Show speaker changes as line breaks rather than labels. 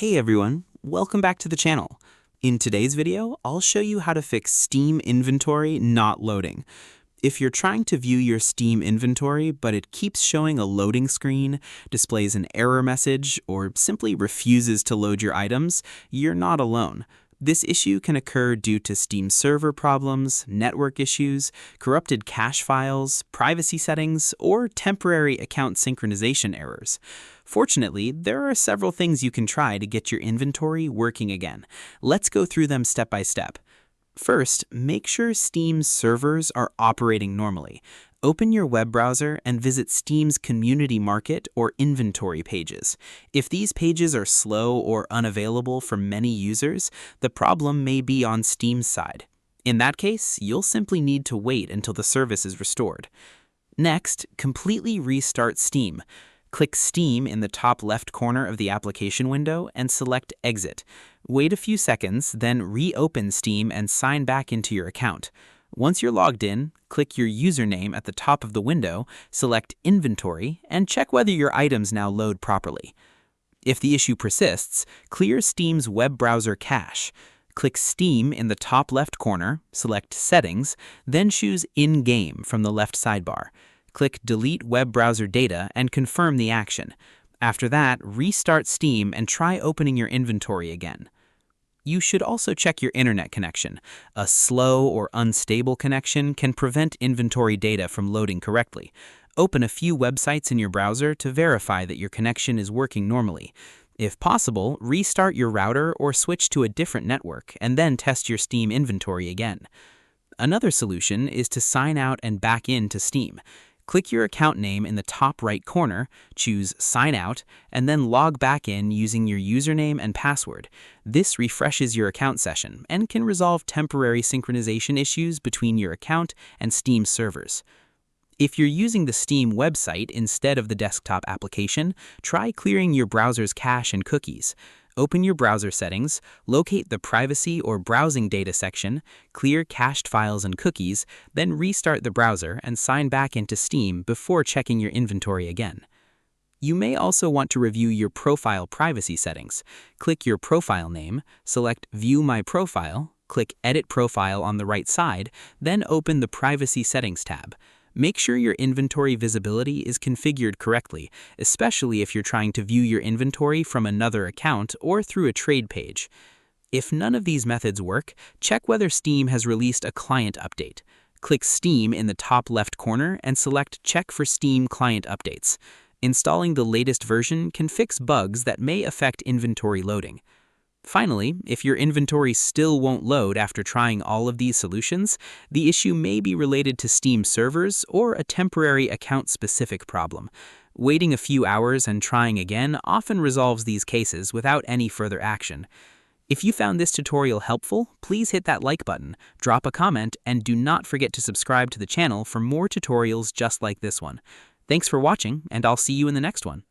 Hey everyone, welcome back to the channel. In today's video, I'll show you how to fix Steam inventory not loading. If you're trying to view your Steam inventory, but it keeps showing a loading screen, displays an error message, or simply refuses to load your items, you're not alone. This issue can occur due to Steam server problems, network issues, corrupted cache files, privacy settings, or temporary account synchronization errors. Fortunately, there are several things you can try to get your inventory working again. Let's go through them step by step. First, make sure Steam's servers are operating normally. Open your web browser and visit Steam's Community Market or Inventory pages. If these pages are slow or unavailable for many users, the problem may be on Steam's side. In that case, you'll simply need to wait until the service is restored. Next, completely restart Steam. Click Steam in the top left corner of the application window and select Exit. Wait a few seconds, then reopen Steam and sign back into your account. Once you're logged in, click your username at the top of the window, select Inventory, and check whether your items now load properly. If the issue persists, clear Steam's web browser cache. Click Steam in the top left corner, select Settings, then choose In-Game from the left sidebar. Click Delete Web Browser Data and confirm the action. After that, restart Steam and try opening your inventory again. You should also check your internet connection. A slow or unstable connection can prevent inventory data from loading correctly. Open a few websites in your browser to verify that your connection is working normally. If possible, restart your router or switch to a different network and then test your Steam inventory again. Another solution is to sign out and back in to Steam. Click your account name in the top right corner, choose Sign Out, and then log back in using your username and password. This refreshes your account session and can resolve temporary synchronization issues between your account and Steam servers. If you're using the Steam website instead of the desktop application, try clearing your browser's cache and cookies. Open your browser settings, locate the Privacy or Browsing Data section, clear cached files and cookies, then restart the browser and sign back into Steam before checking your inventory again. You may also want to review your profile privacy settings. Click your profile name, select View My Profile, click Edit Profile on the right side, then open the Privacy Settings tab. Make sure your inventory visibility is configured correctly, especially if you're trying to view your inventory from another account or through a trade page. If none of these methods work, check whether Steam has released a client update. Click Steam in the top left corner and select Check for Steam Client Updates. Installing the latest version can fix bugs that may affect inventory loading. Finally, if your inventory still won't load after trying all of these solutions, the issue may be related to Steam servers or a temporary account-specific problem. Waiting a few hours and trying again often resolves these cases without any further action. If you found this tutorial helpful, please hit that like button, drop a comment, and do not forget to subscribe to the channel for more tutorials just like this one. Thanks for watching, and I'll see you in the next one.